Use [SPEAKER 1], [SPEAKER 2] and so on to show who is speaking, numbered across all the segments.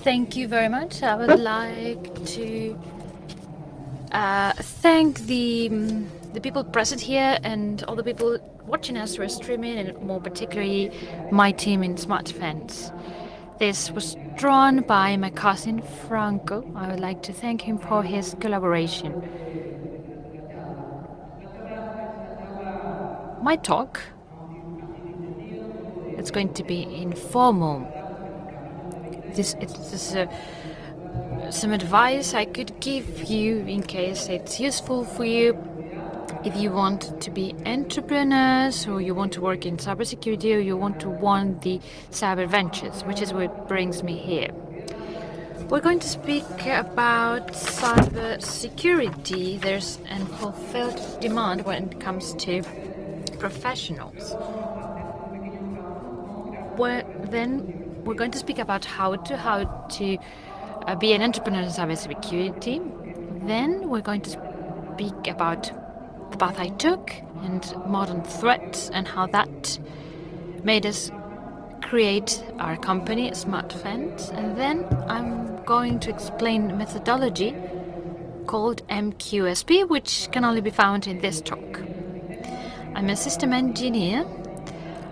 [SPEAKER 1] Thank you very much. I would like to thank the people present here and all the people watching us through streaming, and more particularly my team in Smart Fence. This was drawn by my cousin Franco. I would like to thank him for his collaboration. My talk, it's going to be informal. This is some advice I could give you in case it's useful for you. If you want to be entrepreneurs, or you want to work in cybersecurity, or you want to want the cyber ventures, which is what brings me here. We're going to speak about cybersecurity. There's an unfulfilled demand when it comes to professionals. Then we're going to speak about how to be an entrepreneur in cybersecurity. Then we're going to speak about the path I took and modern threats and how that made us create our company, Smart Fence. And then I'm going to explain a methodology called MQSP, which can only be found in this talk. I'm a system engineer.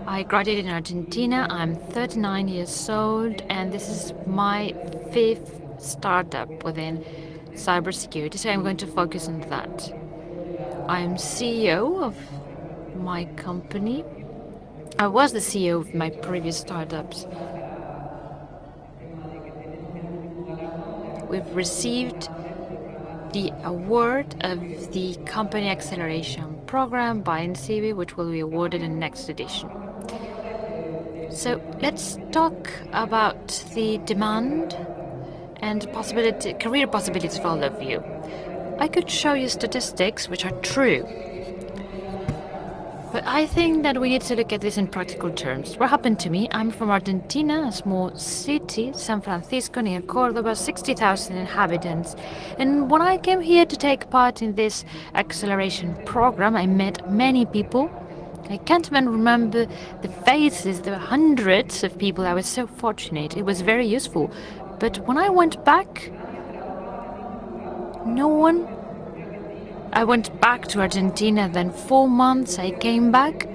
[SPEAKER 1] I graduated in Argentina. I'm 39 years old, and this is my 5th startup within cybersecurity, so I'm going to focus on that. I'm CEO of my company. I was the CEO of my previous startups. We've received the award of the Company Acceleration Program by NCB, which will be awarded in the next edition. So let's talk about the demand and career possibilities for all of you. I could show you statistics which are true, but I think that we need to look at this in practical terms. What happened to me? I'm from Argentina, a small city, San Francisco, near Cordoba, 60,000 inhabitants. And when I came here to take part in this acceleration program, I met many people. I can't even remember the faces. There were hundreds of people. I was so fortunate. It was very useful. But when I went back, no one. I went back to Argentina, then 4 months I came back.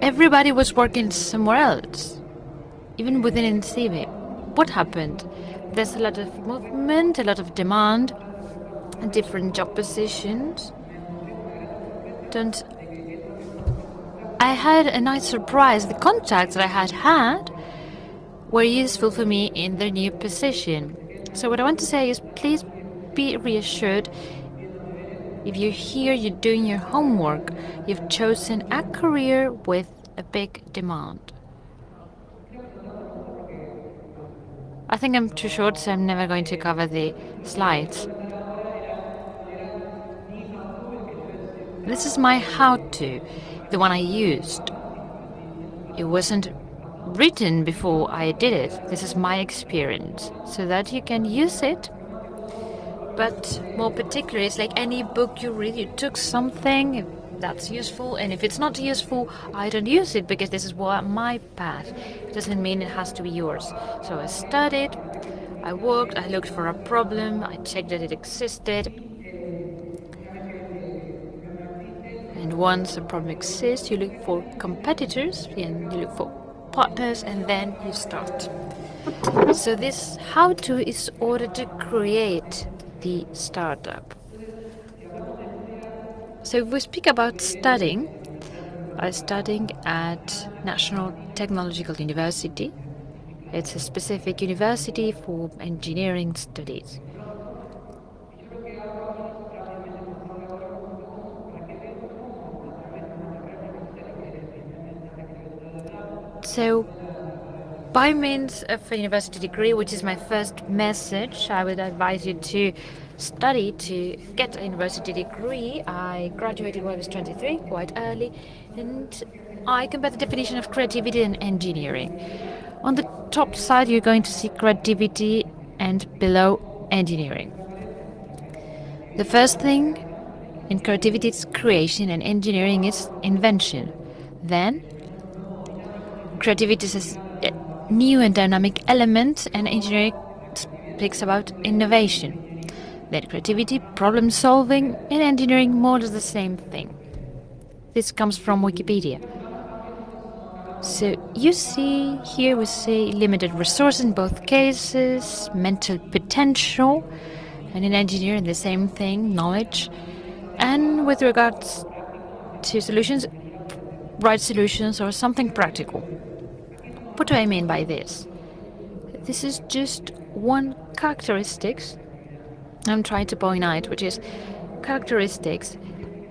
[SPEAKER 1] Everybody was working somewhere else, even within NCB. What happened? There's a lot of movement, a lot of demand, different job positions. I had a nice surprise. The contacts that I had were useful for me in their new position. So what I want to say is, please be reassured. If you're here, you're doing your homework. You've chosen a career with a big demand. I think I'm too short, so I'm never going to cover the slides. This is my how-to, the one I used. It wasn't written before I did it. This is my experience, so that you can use it. But more particularly, it's like any book you read, you took something that's useful, and if it's not useful, I don't use it, because this is my path. It doesn't mean it has to be yours. So I studied, I worked, I looked for a problem, I checked that it existed. And once a problem exists, you look for competitors, and you look for partners, and then you start. So this how-to is ordered to create the startup. So if we speak about studying, I'm studying at National Technological University. It's a specific university for engineering studies. So by means of a university degree, which is my first message, I would advise you to study to get a university degree. I graduated when I was 23, quite early, and I compare the definition of creativity and engineering. On the top side, you're going to see creativity, and below, engineering. The first thing In creativity, it's creation, and engineering is invention. Then, creativity is a new and dynamic element, and engineering speaks about innovation. Then, creativity, problem solving, and engineering more or the same thing. This comes from Wikipedia. So you see here we say limited resources in both cases, mental potential, and in engineering the same thing, knowledge. And with regards to solutions, right solutions or something practical. What do I mean by this? This is just one characteristics I'm trying to point out, which is characteristics,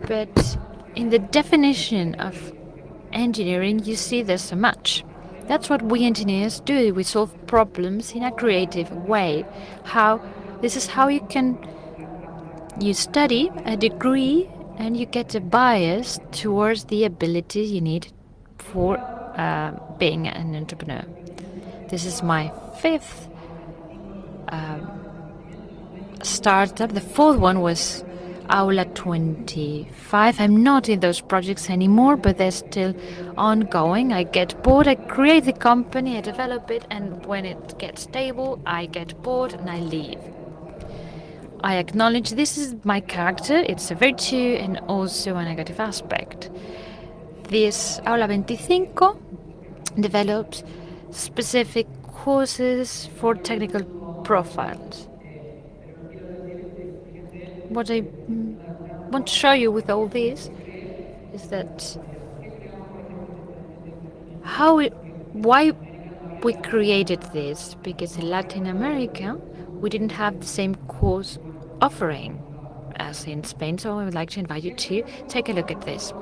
[SPEAKER 1] but in the definition of engineering, you see there's so much. That's what we engineers do. We solve problems in a creative way. This is how you study a degree and you get a bias towards the abilities you need for being an entrepreneur. This is my fifth startup. The fourth one was Aula 25. I'm not in those projects anymore, but they're still ongoing. I get bored, I create the company, I develop it, and when it gets stable, I get bored and I leave. I acknowledge this is my character, it's a virtue and also a negative aspect. This Aula 25 develops specific courses for technical profiles. What I want to show you with all this is that why we created this, because in Latin America we didn't have the same course offering as in Spain, so I would like to invite you to take a look at this.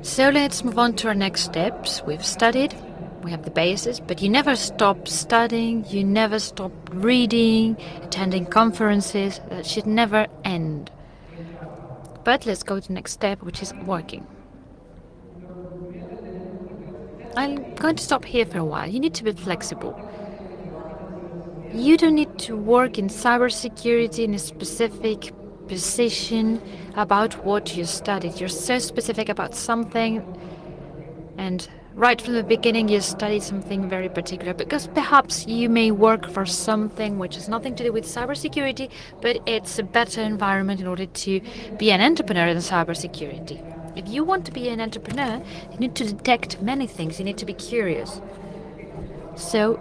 [SPEAKER 1] So let's move on to our next steps. We've studied, we have the basis, but you never stop studying, you never stop reading, attending conferences. That should never end. But let's go to the next step, which is working. I'm going to stop here for a while. You need to be flexible. You don't need to work in cybersecurity in a specific position about what you studied. You're so specific about something, and right from the beginning you studied something very particular, because perhaps you may work for something which has nothing to do with cybersecurity, but it's a better environment in order to be an entrepreneur in cybersecurity. If you want to be an entrepreneur, you need to detect many things. You need to be curious. So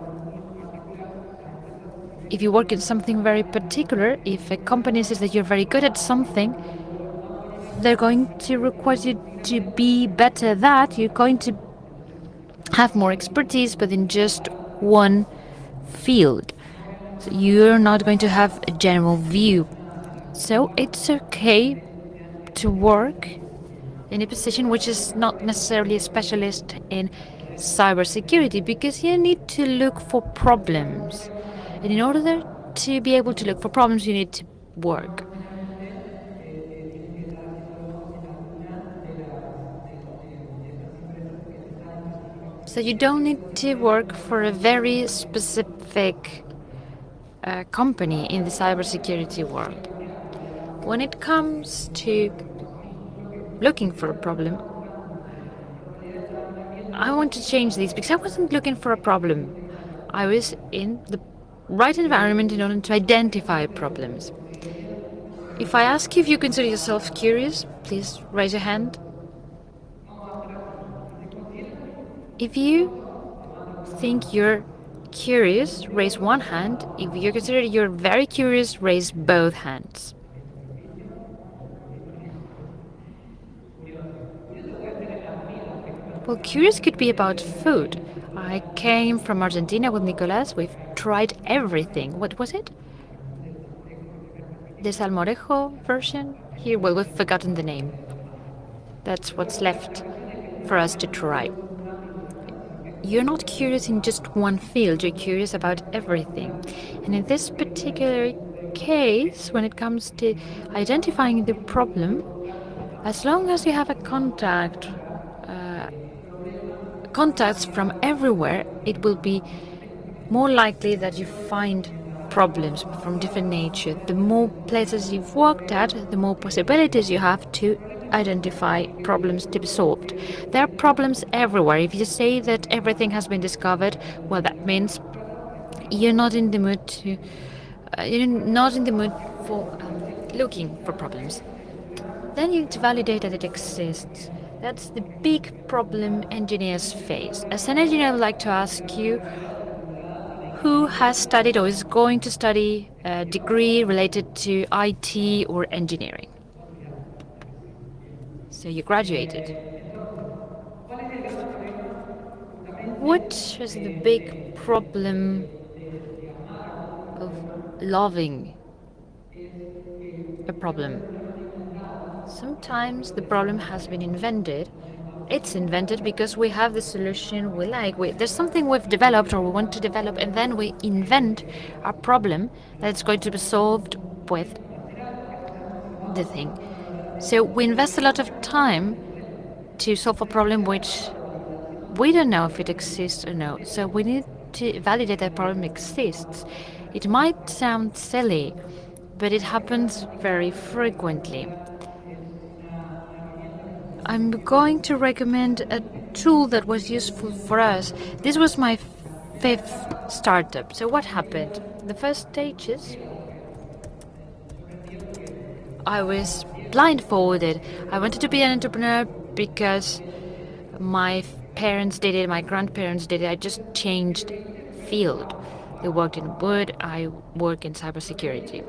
[SPEAKER 1] if you work in something very particular, if a company says that you're very good at something, they're going to require you to be better at that. You're going to have more expertise, but in just one field. So you're not going to have a general view. So it's okay to work in a position which is not necessarily a specialist in cybersecurity, because you need to look for problems. And in order to be able to look for problems, you need to work. So you don't need to work for a very specific company in the cybersecurity world. When it comes to looking for a problem, I want to change this, because I wasn't looking for a problem. I was in the right environment in order to identify problems. If I ask you if you consider yourself curious, please raise your hand. If you think you're curious, raise one hand. If you consider you're very curious, raise both hands. Well, curious could be about food. I came from Argentina with Nicolas. We've tried everything. What was it? The salmorejo version? Here, well, we've forgotten the name. That's what's left for us to try. You're not curious in just one field, you're curious about everything. And in this particular case, when it comes to identifying the problem, as long as you have a contacts from everywhere, it will be more likely that you find problems from different nature. The more places you've worked at, the more possibilities you have to identify problems to be solved. There are problems everywhere. If you say that everything has been discovered, well, that means you're not in the mood to you're not in the mood for looking for problems. Then you need to validate that it exists. That's the big problem engineers face. As an engineer, I would like to ask you, who has studied or is going to study a degree related to IT or engineering? So you graduated. What is the big problem of loving a problem? Sometimes the problem has been invented. It's invented because we have the solution we like. There's something we've developed or we want to develop, and then we invent a problem that's going to be solved with the thing. So we invest a lot of time to solve a problem which we don't know if it exists or no. So we need to validate that problem exists. It might sound silly, but it happens very frequently. I'm going to recommend a tool that was useful for us. This was my 5th startup. So what happened? The first stages, I was blindfolded. I wanted to be an entrepreneur because my parents did it, my grandparents did it. I just changed field. They worked in wood, I work in cybersecurity.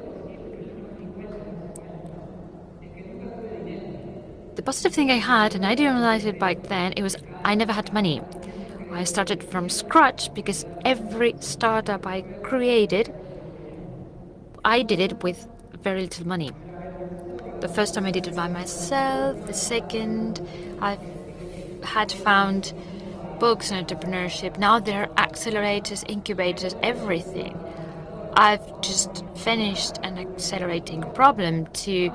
[SPEAKER 1] The positive thing I had, and I didn't realize it back then, it was I never had money. I started from scratch because every startup I created, I did it with very little money. The first time I did it by myself, the second I had found books on entrepreneurship. Now there are accelerators, incubators, everything. I've just finished an accelerating problem to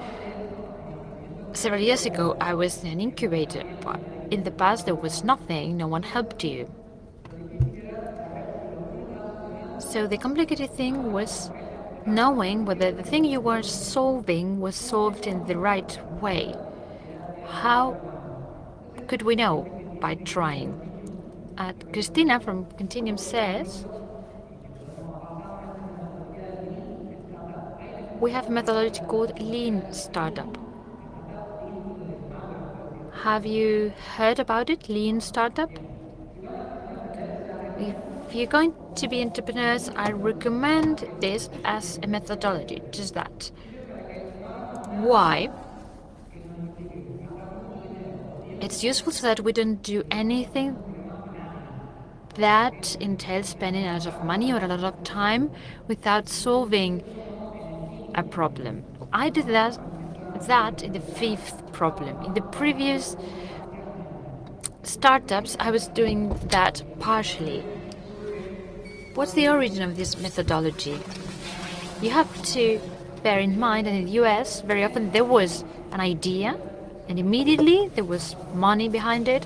[SPEAKER 1] several years ago. I was in an incubator, but in the past there was nothing, no one helped you. So the complicated thing was knowing whether the thing you were solving was solved in the right way. How could we know? By trying. Christina from Continuum says, we have a methodology called Lean Startup. Have you heard about it, Lean Startup? If you're going to be entrepreneurs, I recommend this as a methodology, just that. Why? It's useful so that we don't do anything that entails spending a lot of money or a lot of time without solving a problem. I did that in the 5th problem. In the previous startups, I was doing that partially. What's the origin of this methodology? You have to bear in mind that in the US, very often there was an idea and immediately there was money behind it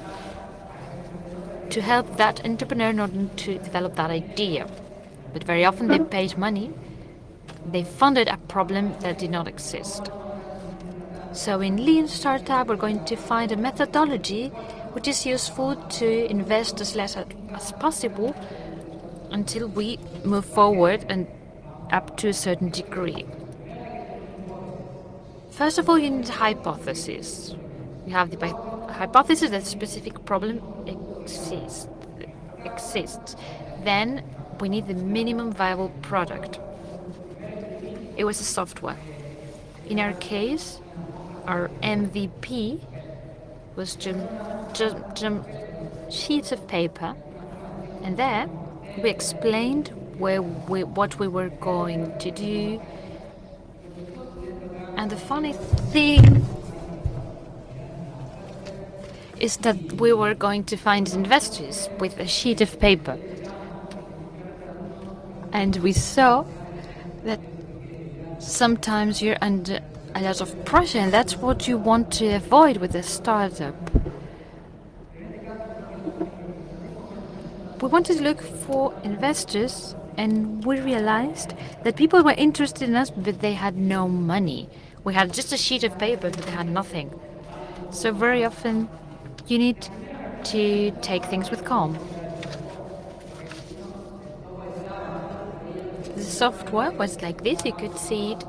[SPEAKER 1] to help that entrepreneur in order to develop that idea. But very often they paid money, they funded a problem that did not exist. So in Lean Startup, we're going to find a methodology which is useful to invest as less as possible until we move forward and up to a certain degree. First of all, you need a hypothesis. You have the hypothesis that a specific problem exists. Then we need the minimum viable product. It was a software. In our case, our MVP was just sheets of paper, and there we explained what we were going to do. And the funny thing is that we were going to find investors with a sheet of paper. And we saw that sometimes you're under a lot of pressure, and that's what you want to avoid with a startup. We wanted to look for investors And we realized that people were interested in us, but they had no money. We had just a sheet of paper, but they had nothing. So very often, you need to take things with calm. The software was like this, you could see it,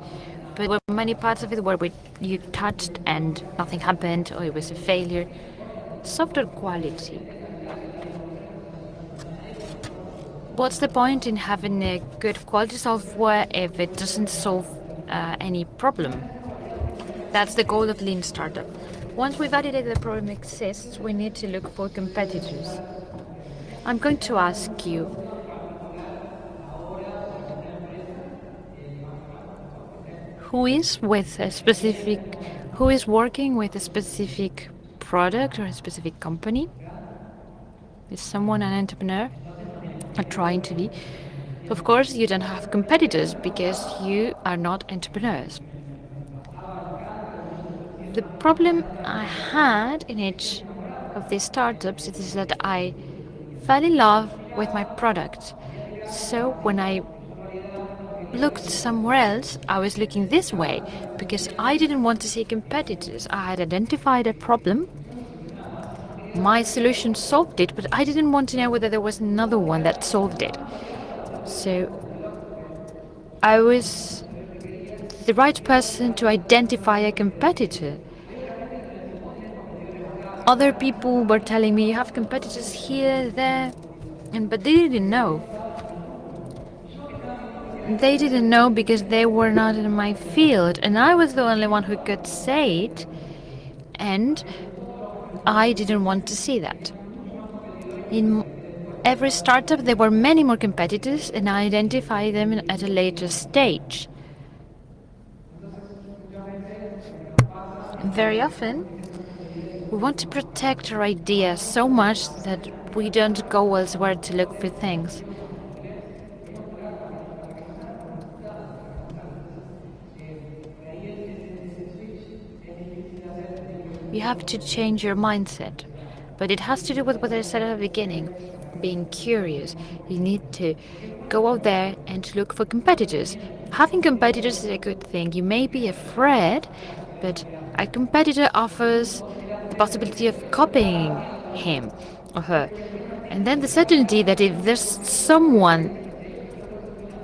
[SPEAKER 1] but there were many parts of it where you touched and nothing happened, or it was a failure. Software quality. What's the point in having a good quality software if it doesn't solve any problem? That's the goal of Lean Startup. Once we validate the problem exists, we need to look for competitors. I'm going to ask you, who is working with a specific product or a specific company? Is someone an entrepreneur or trying to be? Of course, you don't have competitors because you are not entrepreneurs. The problem I had in each of these startups is that I fell in love with my product. So when I looked somewhere else, I was looking this way because I didn't want to see competitors. I had identified a problem. My solution solved it, but I didn't want to know whether there was another one that solved it. So I was the right person to identify a competitor. Other people were telling me you have competitors here, there, but they didn't know. They didn't know because they were not in my field, and I was the only one who could say it, and I didn't want to see that. In every startup, there were many more competitors, and I identified them at a later stage. And very often, we want to protect our idea so much that we don't go elsewhere to look for things. You have to change your mindset. But it has to do with what I said at the beginning, being curious. You need to go out there and look for competitors. Having competitors is a good thing. You may be afraid, but a competitor offers the possibility of copying him or her. And then the certainty that if there's someone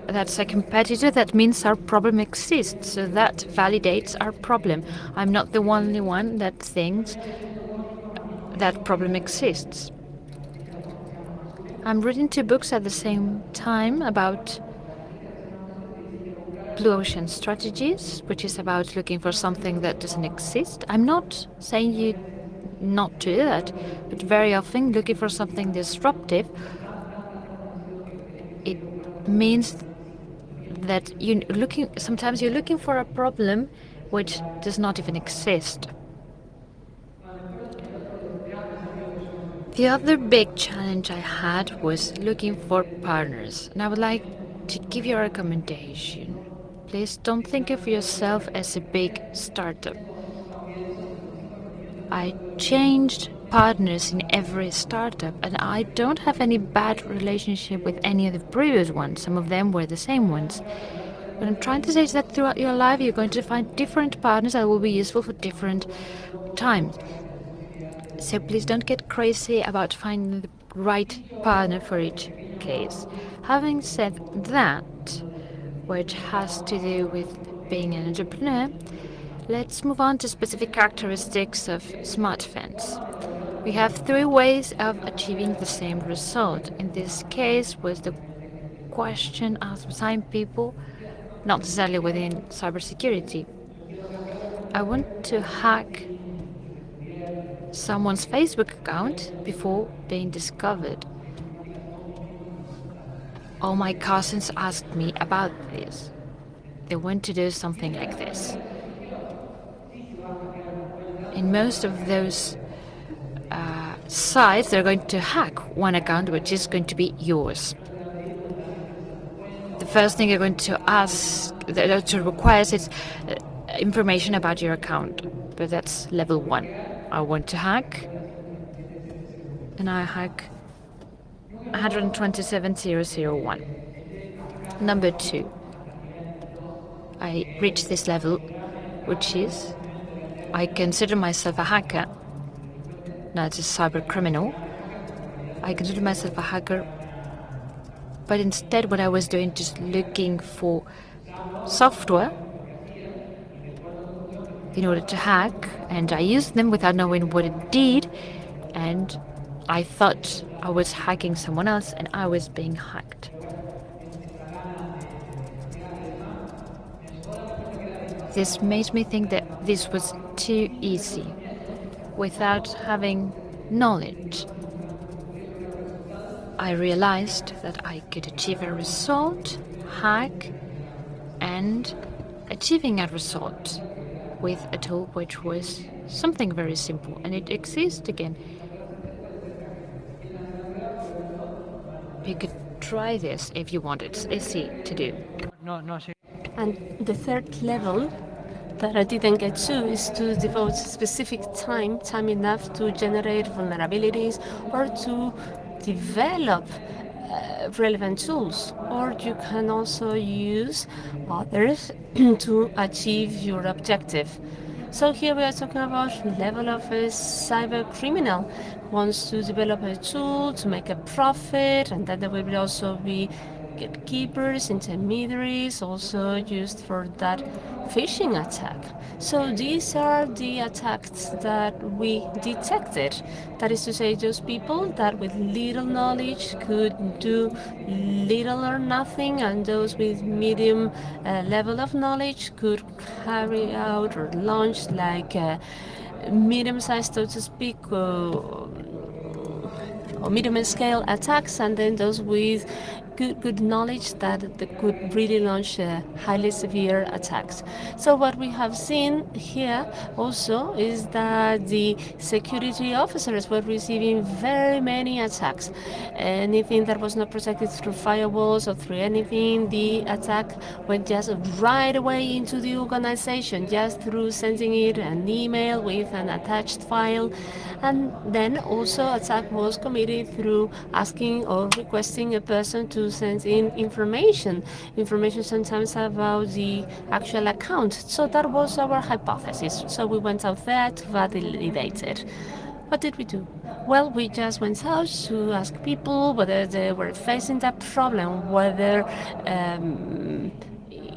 [SPEAKER 1] that's a competitor, that means our problem exists. So that validates our problem. I'm not the only one that thinks that problem exists. I'm reading 2 books at the same time about blue ocean strategies, which is about looking for something that doesn't exist. I'm not saying you not to do that, but very often looking for something disruptive, it means that sometimes you're looking for a problem which does not even exist. The other big challenge I had was looking for partners, and I would like to give you a recommendation. Please don't think of yourself as a big startup. I changed partners in every startup, and I don't have any bad relationship with any of the previous ones. Some of them were the same ones. What I'm trying to say is that throughout your life, you're going to find different partners that will be useful for different times. So please don't get crazy about finding the right partner for each case. Having said that, which has to do with being an entrepreneur, let's move on to specific characteristics of smartphones. We have 3 ways of achieving the same result. In this case, was the question asked by some people, not necessarily within cybersecurity. I want to hack someone's Facebook account before being discovered. All my cousins asked me about this. They want to do something like this. In most of those sites, they're going to hack one account which is going to be yours. The first thing you're going to ask, to request, is information about your account. But that's level 1. I want to hack, and I hack 127,001. Number two, I reached this level, which is I consider myself a hacker, not a cyber criminal. I consider myself a hacker, but instead what I was doing, just looking for software in order to hack, and I used them without knowing what it did, and I thought I was hacking someone else and I was being hacked. This made me think that this was too easy, without having knowledge. I realized that I could achieve a result, hack, and achieving a result with a tool which was something very simple, and it exists again. You could try this if you want. It's easy to do.
[SPEAKER 2] And the third level that I didn't get to is to devote specific time enough to generate vulnerabilities or to develop relevant tools, or you can also use others to achieve your objective. So here we are talking about level of a cyber criminal who wants to develop a tool to make a profit, and then there will also be gatekeepers, intermediaries, also used for that phishing attack. So these are the attacks that we detected. That is to say, those people that with little knowledge could do little or nothing, and those with medium level of knowledge could carry out or launch like medium-sized, so to speak, or medium scale attacks, and then those with good knowledge that they could really launch highly severe attacks. So what we have seen here also is that the security officers were receiving very many attacks. Anything that was not protected through firewalls or through anything, the attack went just right away into the organization, just through sending it an email with an attached file. And then also attack was committed through asking or requesting a person to send in information sometimes about the actual account. So that was our hypothesis. So we went out there to validate it. What did we do? Well, we just went out to ask people whether they were facing that problem, whether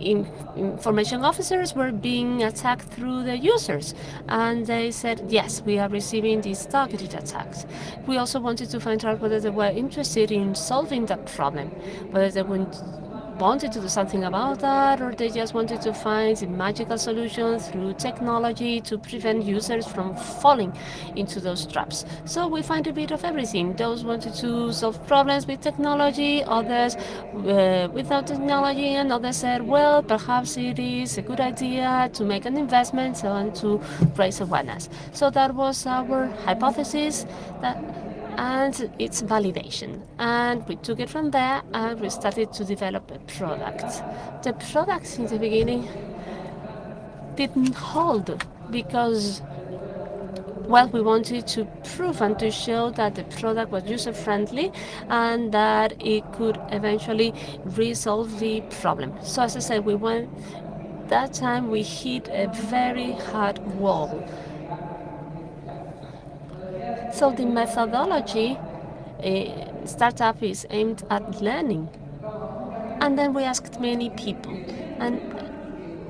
[SPEAKER 2] information officers were being attacked through the users, and they said yes, we are receiving these targeted attacks. We also wanted to find out whether they were interested in solving that problem, whether they wanted to do something about that, or they just wanted to find a magical solution through technology to prevent users from falling into those traps. So we find a bit of everything. Those wanted to solve problems with technology, others without technology, and others said, well, perhaps it is a good idea to make an investment and to raise awareness. So that was our hypothesis, and its validation. And we took it from there and we started to develop a product. The product in the beginning didn't hold because, well, we wanted to prove and to show that the product was user friendly and that it could eventually resolve the problem. So as I said, that time we hit a very hard wall. So the methodology startup is aimed at learning. And then we asked many people, and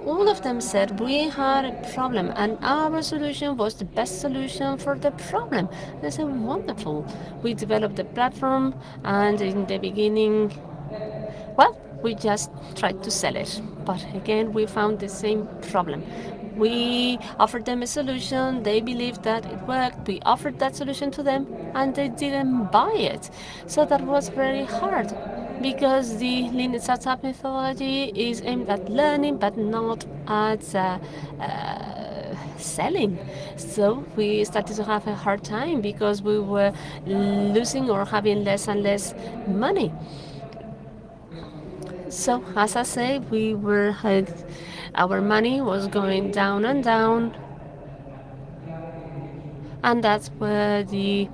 [SPEAKER 2] all of them said we had a problem and our solution was the best solution for the problem. And I said, wonderful. We developed the platform, and in the beginning, well, we just tried to sell it. But again, we found the same problem. We offered them a solution, they believed that it worked, we offered that solution to them, and they didn't buy it. So that was very hard, because the lean startup methodology is aimed at learning, but not at selling. So we started to have a hard time because we were losing or having less and less money. So as I say, our money was going down and down, and that's where the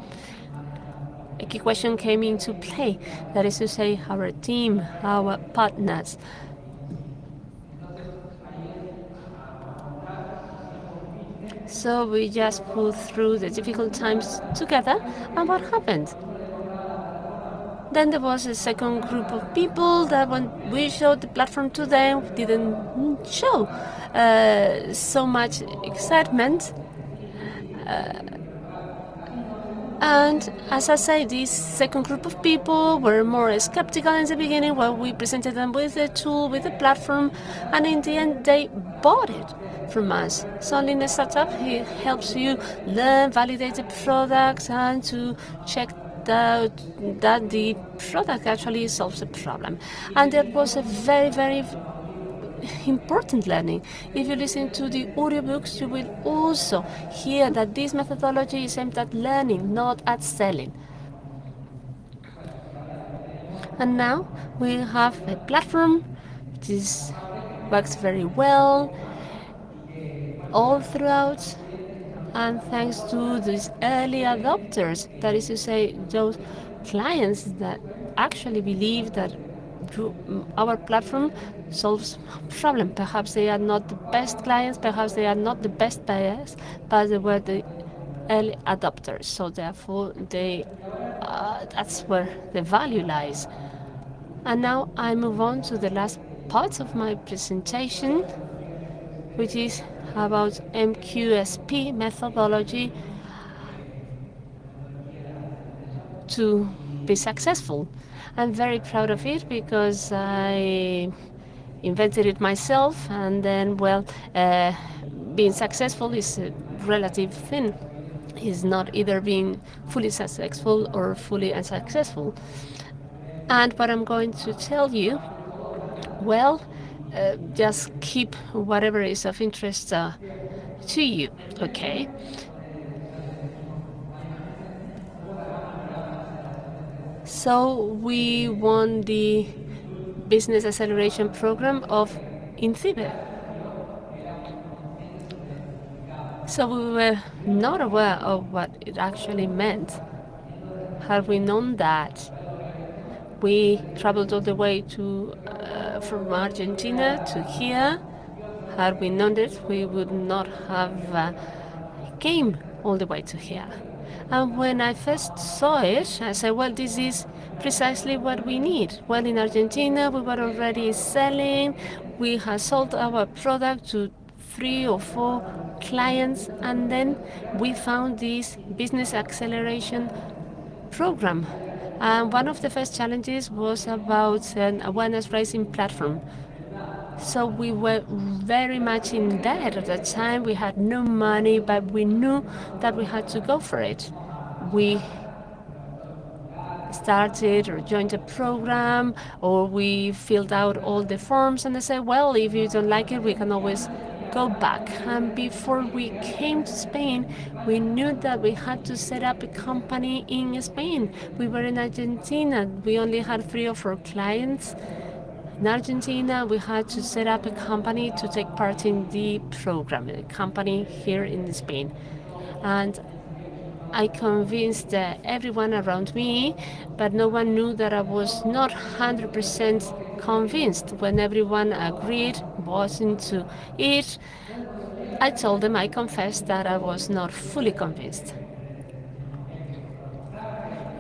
[SPEAKER 2] key question came into play. That is to say, our team, our partners. So we just pulled through the difficult times together, and what happened? Then there was a second group of people that when we showed the platform to them, didn't show so much excitement. And as I say, this second group of people were more skeptical in the beginning when we presented them with the tool, with the platform, and in the end they bought it from us. So in a startup, it helps you learn, validate the products, and to check that the product actually solves the problem. And that was a very, very important learning. If you listen to the audiobooks, you will also hear that this methodology is aimed at learning, not at selling. And now we have a platform which works very well all throughout, and thanks to these early adopters, that is to say, those clients that actually believe that our platform solves problem. Perhaps they are not the best clients, perhaps they are not the best buyers, but they were the early adopters. So therefore, that's where the value lies. And now I move on to the last part of my presentation, which is about MQSP methodology to be successful. I'm very proud of it because I invented it myself, and then, well, being successful is a relative thing. It's not either being fully successful or fully unsuccessful. And what I'm going to tell you, well, just keep whatever is of interest to you, okay? So we won the Business Acceleration Program of INCIBE. So we were not aware of what it actually meant. Had we known that, we traveled all the way from Argentina to here. Had we known it, we would not have came all the way to here. And when I first saw it, I said, well, this is precisely what we need. Well, in Argentina, we were already selling. We had sold our product to 3 or 4 clients, and then we found this business acceleration program. And one of the first challenges was about an awareness raising platform. So we were very much in debt at that time. We had no money, but we knew that we had to go for it. We started or joined a program, or we filled out all the forms, and I said, well, if you don't like it, we can always go back. And before we came to Spain, we knew that we had to set up a company in Spain. We were in Argentina. We only had 3 or 4 clients. In Argentina, we had to set up a company to take part in the program, a company here in Spain. And I convinced everyone around me, but no one knew that I was not 100% convinced. When everyone agreed, was into it, I told them, I confessed that I was not fully convinced.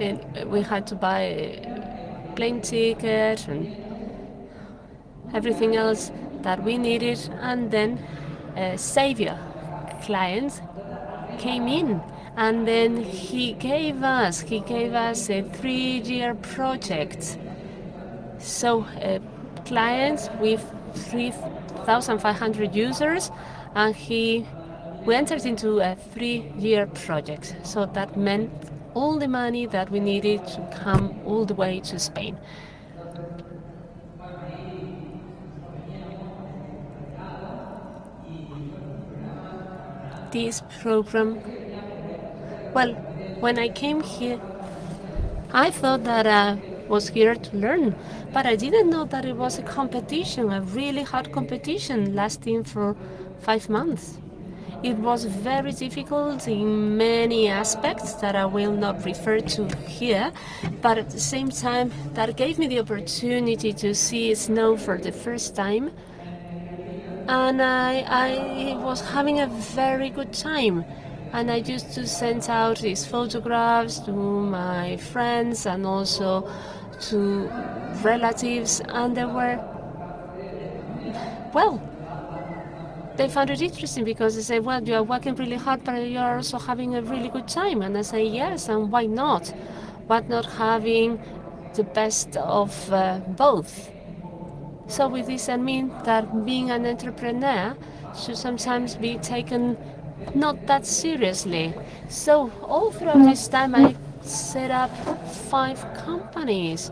[SPEAKER 2] And we had to buy a plane ticket and everything else that we needed, and then Savior clients came in, and then he gave us a 3-year project. So clients with 3,500 users, and we entered into a 3-year project. So that meant all the money that we needed to come all the way to Spain. This program, well, when I came here, I thought that I was here to learn, but I didn't know that it was a competition, a really hard competition lasting for 5 months. It was very difficult in many aspects that I will not refer to here, but at the same time, that gave me the opportunity to see snow for the first time. And I was having a very good time. And I used to send out these photographs to my friends and also to relatives, and they were, well, they found it interesting because they say, well, you are working really hard, but you are also having a really good time. And I say, yes, and why not? Why not having the best of both? So with this, I mean that being an entrepreneur should sometimes be taken not that seriously. So all throughout this time, I set up 5 companies.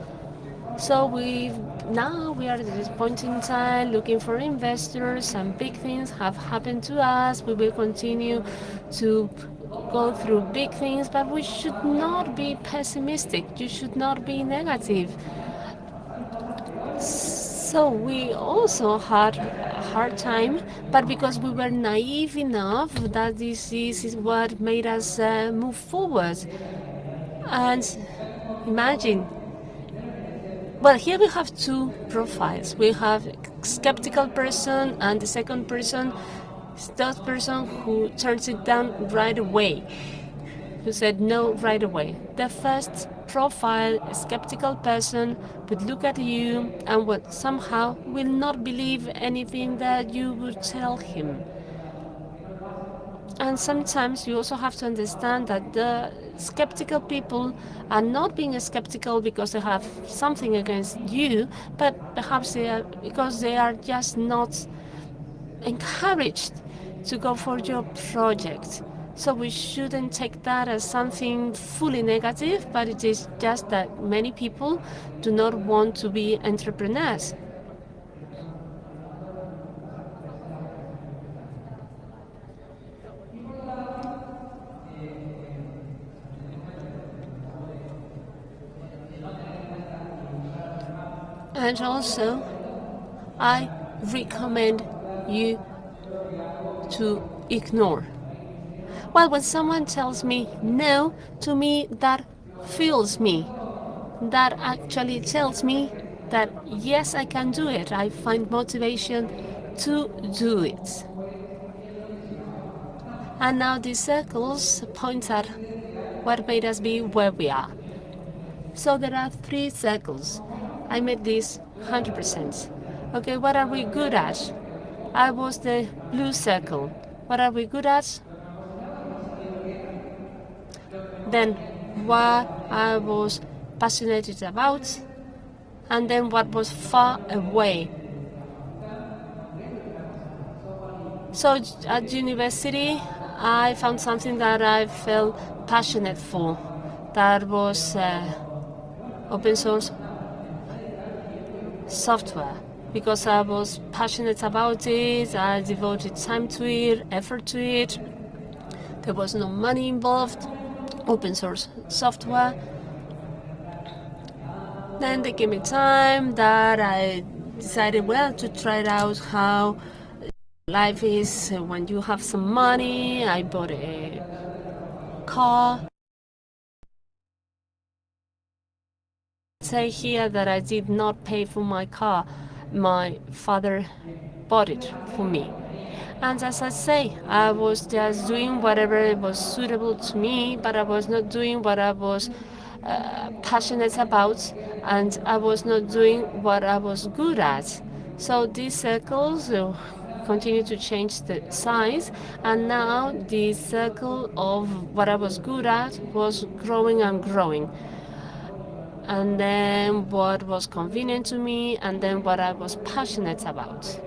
[SPEAKER 2] So now we are at this point in time looking for investors. Some big things have happened to us. We will continue to go through big things, but we should not be pessimistic. You should not be negative. So we also had a hard time, but because we were naive enough that this is what made us move forward. And imagine, well, here we have 2 profiles. We have a skeptical person, and the second person is that person who turns it down right away, who said no right away. The first profile, a skeptical person, would look at you and would somehow will not believe anything that you would tell him. And sometimes you also have to understand that the skeptical people are not being skeptical because they have something against you, but perhaps they are because they are just not encouraged to go for your project. So we shouldn't take that as something fully negative, but it is just that many people do not want to be entrepreneurs. And also, I recommend you to ignore. Well, when someone tells me no, to me that fuels me. That actually tells me that yes, I can do it. I find motivation to do it. And now these circles point at what made us be where we are. So there are 3 circles. I made this 100%. Okay, what are we good at? I was the blue circle. What are we good at? Then what I was passionate about, and then what was far away. So at university, I found something that I felt passionate for. That was open source software. Because I was passionate about it, I devoted time to it, effort to it. There was no money involved. Open source software. Then there came a time that I decided, well, to try it out how life is when you have some money. I bought a car. Say here that I did not pay for my car. My father bought it for me. And as I say, I was just doing whatever was suitable to me, but I was not doing what I was passionate about, and I was not doing what I was good at. So these circles continue to change the size, and now the circle of what I was good at was growing and growing. And then what was convenient to me, and then what I was passionate about.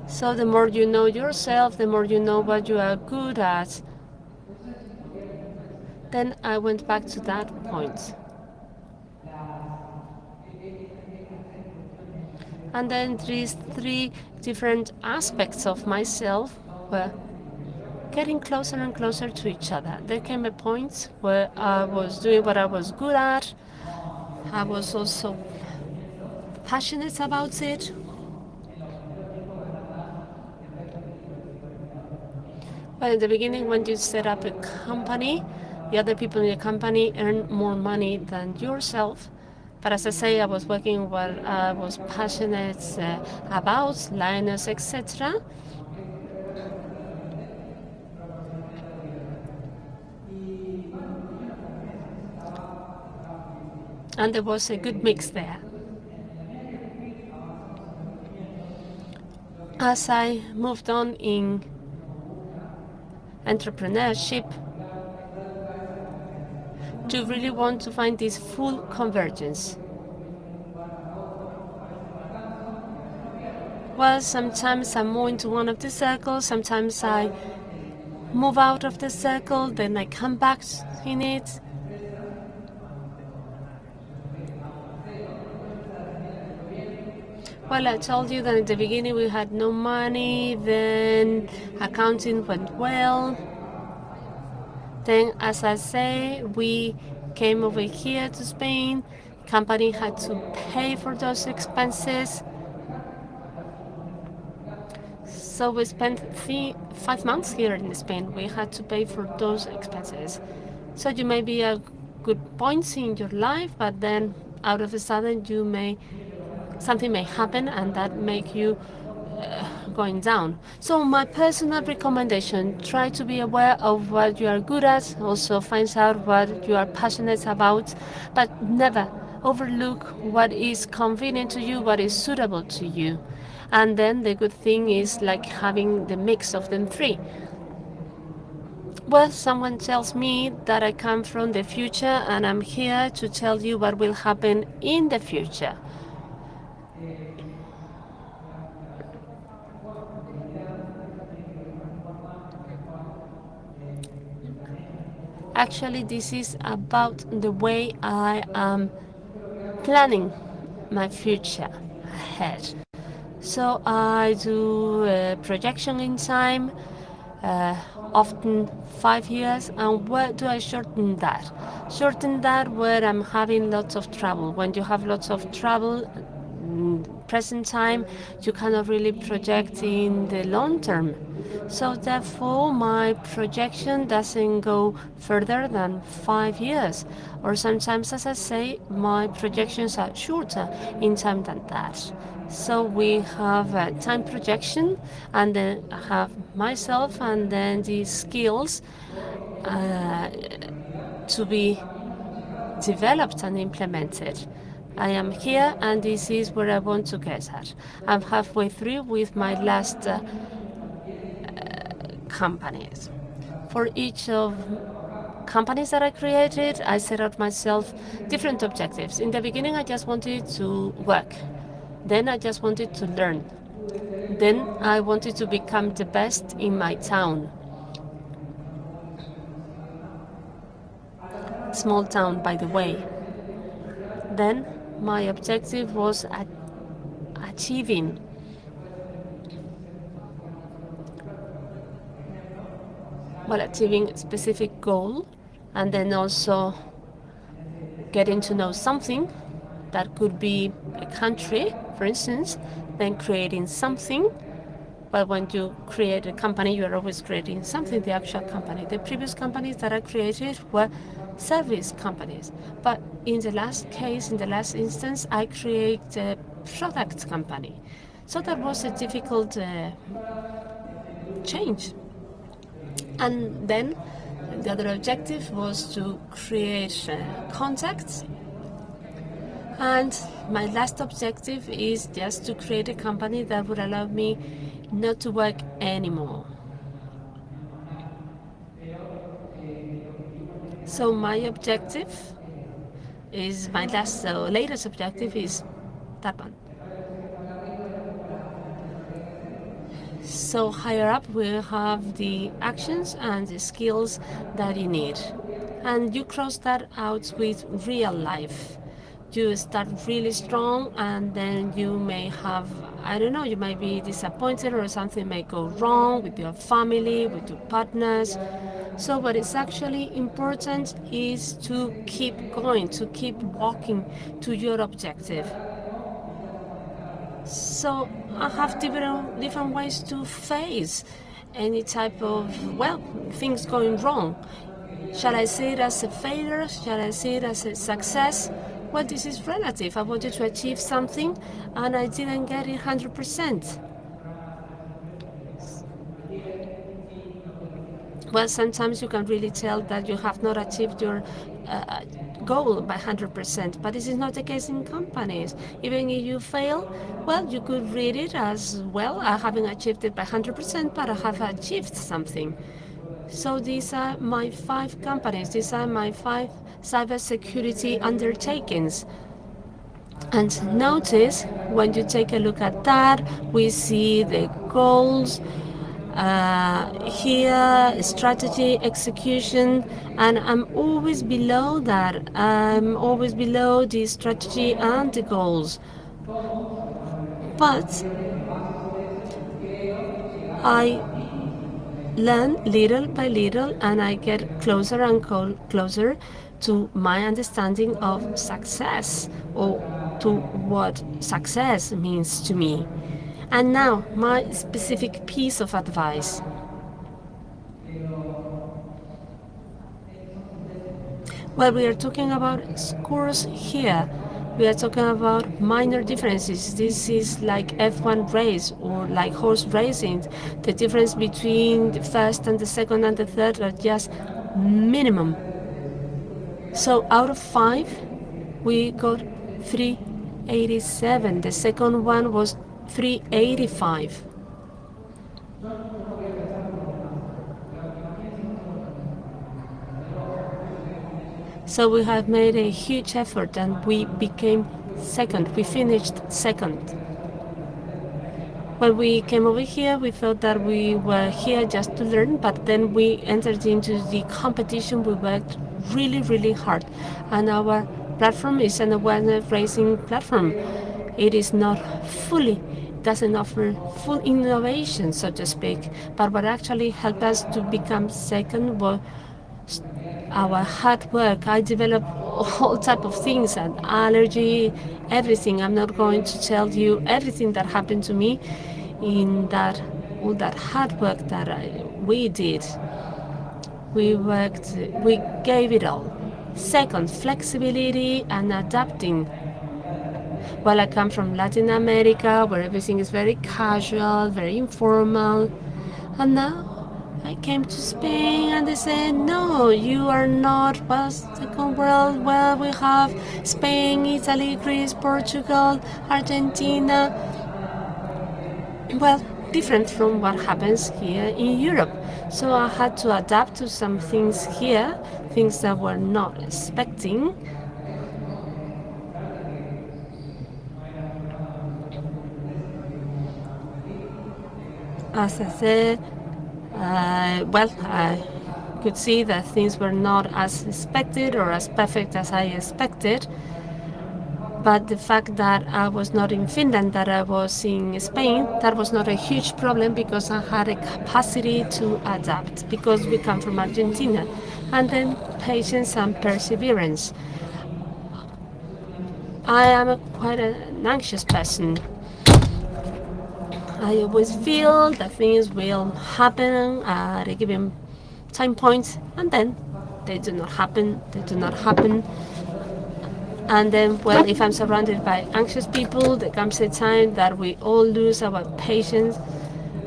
[SPEAKER 2] So the more you know yourself, the more you know what you are good at. Then I went back to that point. And then these 3 different aspects of myself were getting closer and closer to each other. There came a point where I was doing what I was good at. I was also passionate about it. Well, in the beginning, when you set up a company, the other people in the company earn more money than yourself. But as I say, I was working what I was passionate about, Linux, etc. And there was a good mix there. As I moved on in entrepreneurship, you really want to find this full convergence. Well, sometimes I move into one of the circles, sometimes I move out of the circle, then I come back in it. Well, I told you that in the beginning we had no money, then accounting went well. Then, as I say, we came over here to Spain. Company had to pay for those expenses. So we spent 5 months here in Spain. We had to pay for those expenses. So you may be at good points in your life, but then out of a sudden something may happen and that make you going down. So my personal recommendation, try to be aware of what you are good at, also find out what you are passionate about, but never overlook what is convenient to you, what is suitable to you. And then the good thing is like having the mix of them three. Well, someone tells me that I come from the future and I'm here to tell you what will happen in the future. Actually, this is about the way I am planning my future ahead. So I do a projection in time, often 5 years. And where do I shorten that? Shorten that where I'm having lots of trouble. When you have lots of trouble, present time, you cannot really project in the long term. So therefore, my projection doesn't go further than 5 years. Or sometimes, as I say, my projections are shorter in time than that. So we have a time projection, and then I have myself, and then the skills to be developed and implemented. I am here, and this is where I want to get at. I'm halfway through with my last companies. For each of companies that I created, I set out myself different objectives. In the beginning, I just wanted to work. Then I just wanted to learn. Then I wanted to become the best in my town. Small town, by the way. Then my objective was achieving a specific goal, and then also getting to know something that could be a country, for instance, then creating something. But when you create a company, you are always creating something, the actual company. The previous companies that I created were service companies. But in the last case, in the last instance, I created a product company. So that was a difficult change. And then the other objective was to create contacts. And my last objective is just to create a company that would allow me not to work anymore. So my objective is latest objective is that one. So higher up we have the actions and the skills that you need. And you cross that out with real life. You start really strong, and then you may have, you might be disappointed, or something may go wrong with your family, with your partners. So what is actually important is to keep going, to keep walking to your objective. So I have different ways to face any type of, well, things going wrong. Shall I see it as a failure? Shall I see it as a success? Well, this is relative. I wanted to achieve something and I didn't get it 100%. Well, sometimes you can really tell that you have not achieved your goal by 100%, but this is not the case in companies. Even if you fail, well, you could read it as, well, I haven't achieved it by 100%, but I have achieved something. So these are my 5 companies. These are my 5 cybersecurity undertakings. And notice, when you take a look at that, we see the goals, here, strategy, execution, and I'm always below that. I'm always below the strategy and the goals. But I learn little by little and I get closer and closer to my understanding of success, or to what success means to me. And now, my specific piece of advice. Well, we are talking about scores here. We are talking about minor differences. This is like F1 race or like horse racing. The difference between the first and the second and the third are just minimum. So out of 5, we got 387. The second one was 385. So we have made a huge effort and we became second. We finished second. When we came over here, we thought that we were here just to learn, but then we entered into the competition. We worked really, really hard. And our platform is an awareness raising platform. It is not fully, doesn't offer full innovation, so to speak, but what actually helped us to become second was our hard work. I developed all type of things, and allergy, everything. I'm not going to tell you everything that happened to me in that all that hard work that we did. We worked, we gave it all. Second, flexibility and adapting. Well, I come from Latin America, where everything is very casual, very informal, and now I came to Spain and they said, no, you are not. Well, second world, well, we have Spain, Italy, Greece, Portugal, Argentina. Well, different from what happens here in Europe. So I had to adapt to some things here, things that were not expecting. As I said, well, I could see that things were not as expected or as perfect as I expected. But the fact that I was not in Finland, that I was in Spain, that was not a huge problem because I had a capacity to adapt because we come from Argentina. And then patience and perseverance. I am quite an anxious person. I always feel that things will happen at a given time point, and then they do not happen, they do not happen. And then, well, if I'm surrounded by anxious people, there comes a time that we all lose our patience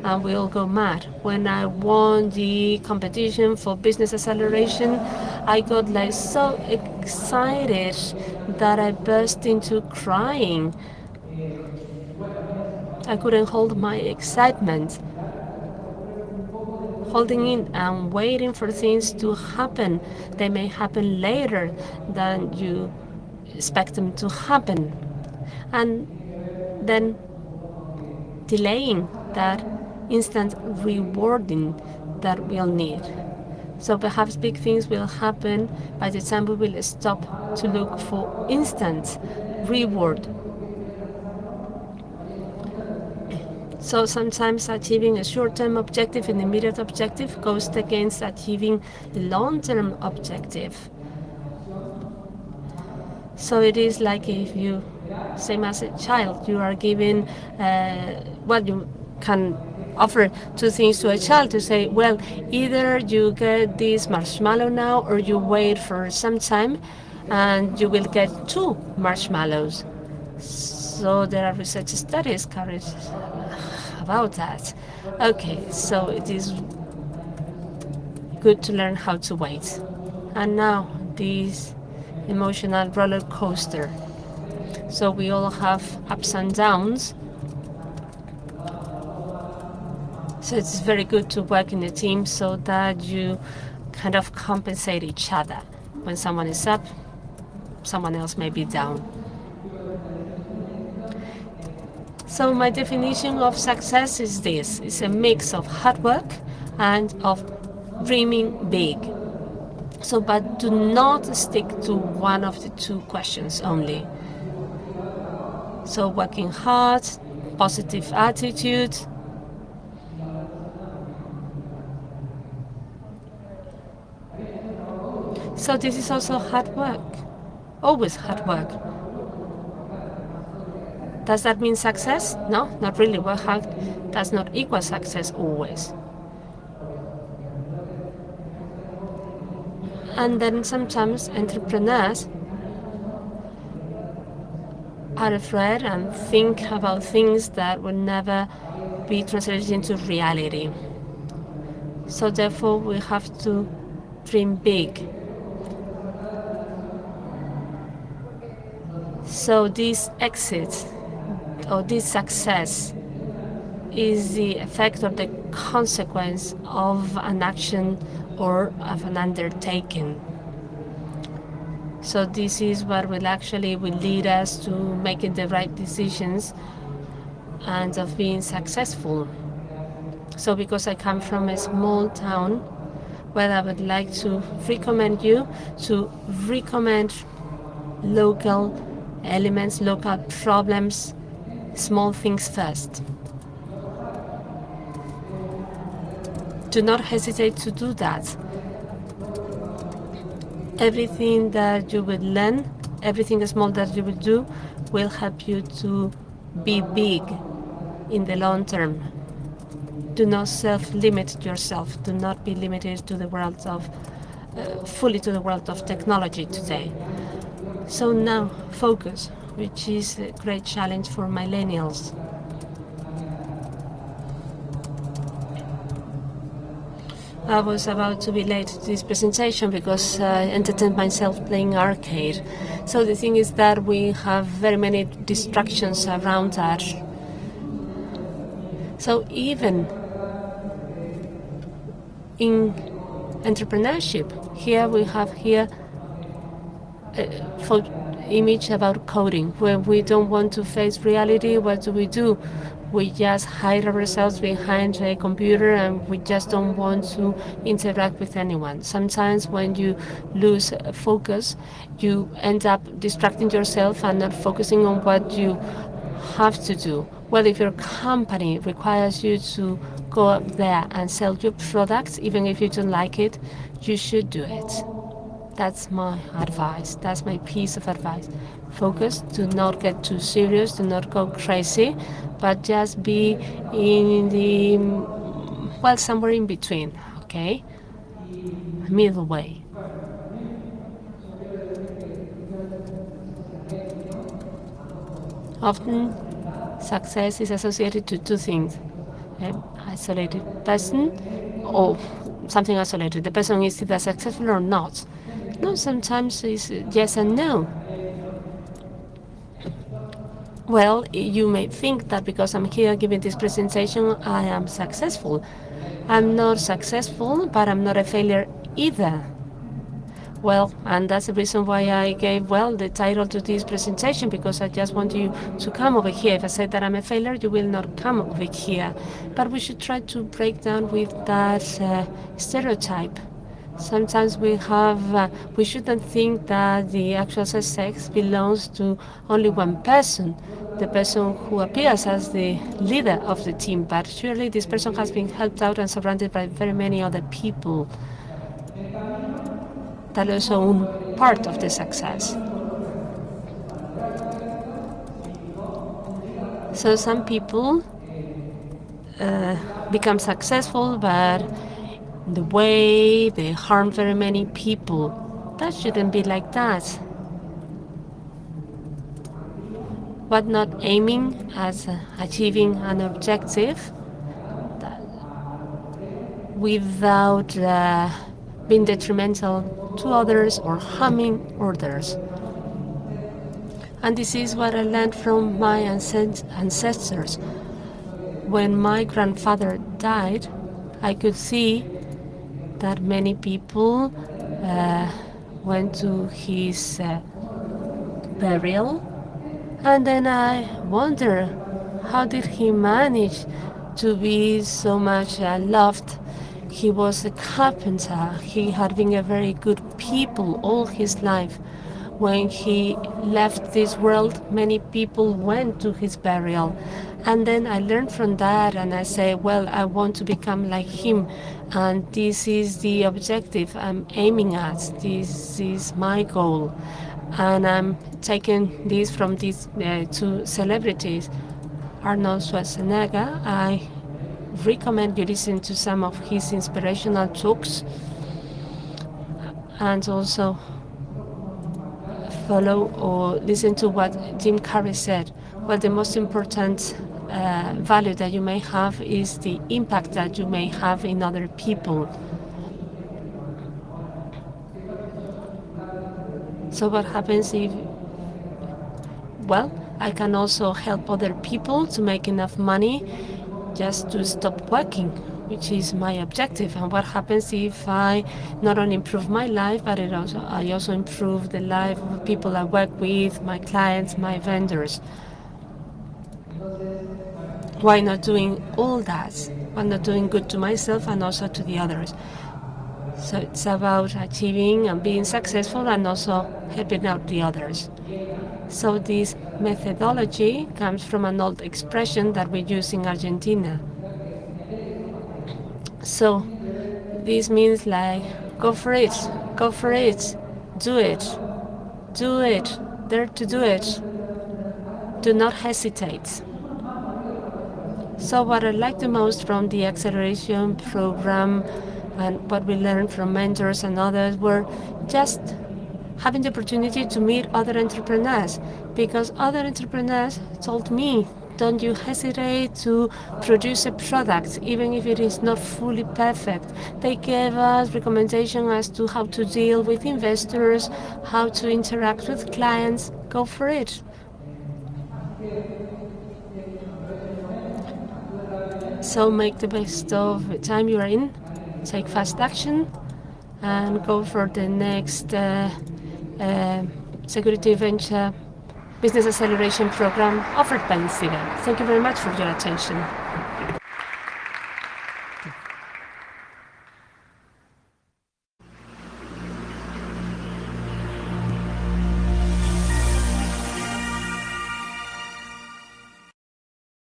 [SPEAKER 2] and we all go mad. When I won the competition for business acceleration, I got like so excited that I burst into crying. I couldn't hold my excitement, holding in and waiting for things to happen. They may happen later than you expect them to happen. And then delaying that instant rewarding that we'll need. So perhaps big things will happen by the time we will stop to look for instant reward. So sometimes achieving a short-term objective, an immediate objective, goes against achieving the long-term objective. So it is like if you, same as a child, you are given, well, you can offer two things to a child to say, well, either you get this marshmallow now or you wait for some time and you will get two marshmallows. So there are research studies carried about that. Okay, so it is good to learn how to wait. And now this emotional roller coaster. So we all have ups and downs. So it's very good to work in a team so that you kind of compensate each other. When someone is up, someone else may be down. So my definition of success is this. It's a mix of hard work and of dreaming big. So, but do not stick to one of the two questions only. So working hard, positive attitude. So this is also hard work, always hard work. Does that mean success? No, not really. Work hard does not equal success always. And then sometimes entrepreneurs are afraid and think about things that will never be translated into reality. So therefore we have to dream big. So this exit or this success is the effect or the consequence of an action or of an undertaking. So this is what will lead us to making the right decisions and of being successful. So because I come from a small town, well, I would like to recommend you to recommend local elements, local problems, small things first. Do not hesitate to do that. Everything that you will learn, everything small that you will do, will help you to be big in the long term. Do not self-limit yourself. Do not be limited to the world of fully to the world of technology today. So now focus, which is a great challenge for millennials. I was about to be late to this presentation because I entertained myself playing arcade. So the thing is that we have very many distractions around us. So even in entrepreneurship, here we have a image about coding. When we don't want to face reality, what do? We just hide ourselves behind a computer and we just don't want to interact with anyone. Sometimes when you lose focus, you end up distracting yourself and not focusing on what you have to do. Well, if your company requires you to go up there and sell your products, even if you don't like it, you should do it. That's my advice. That's my piece of advice. Focus, do not get too serious, do not go crazy, but just be in the, well, somewhere in between, okay? Middle way. Often, success is associated to two things. Isolated person or something isolated. The person is either successful or not. No, sometimes it's yes and no. Well, you may think that because I'm here giving this presentation, I am successful. I'm not successful, but I'm not a failure either. Well, and that's the reason why I gave, well, the title to this presentation, because I just want you to come over here. If I say that I'm a failure, you will not come over here. But we should try to break down with that stereotype. Sometimes we shouldn't think that the actual success belongs to only one person, the person who appears as the leader of the team, but surely this person has been helped out and surrounded by very many other people that also own part of the success. So some people become successful, but the way they harm very many people. That shouldn't be like that. But not aiming at achieving an objective without being detrimental to others or harming others. And this is what I learned from my ancestors. When my grandfather died, I could see that many people went to his burial, and then I wonder, how did he manage to be so much loved? He was a carpenter. He had been a very good people all his life. When he left this world, many people went to his burial. And then I learned from that, and I say, well, I want to become like him. And this is the objective I'm aiming at. This is my goal. And I'm taking this from these two celebrities. Arnold Schwarzenegger, I recommend you listen to some of his inspirational talks, and also follow or listen to what Jim Carrey said. Well, the most important value that you may have is the impact that you may have in other people. So what happens if, well, I can also help other people to make enough money just to stop working, which is my objective. And what happens if I not only improve my life, but I also improve the life of people I work with, my clients, my vendors. Why not doing all that? Why not doing good to myself and also to the others? So it's about achieving and being successful and also helping out the others. So this methodology comes from an old expression that we use in Argentina. So this means like, go for it, do it, dare to do it. Do not hesitate. So what I like the most from the acceleration program and what we learned from mentors and others were just having the opportunity to meet other entrepreneurs, because other entrepreneurs told me, don't you hesitate to produce a product, even if it is not fully perfect. They gave us recommendations as to how to deal with investors, how to interact with clients. Go for it. So make the best of the time you are in, take fast action, and go for the next Security Venture Business Acceleration Program offered by INSIGA. Thank you very much for your attention.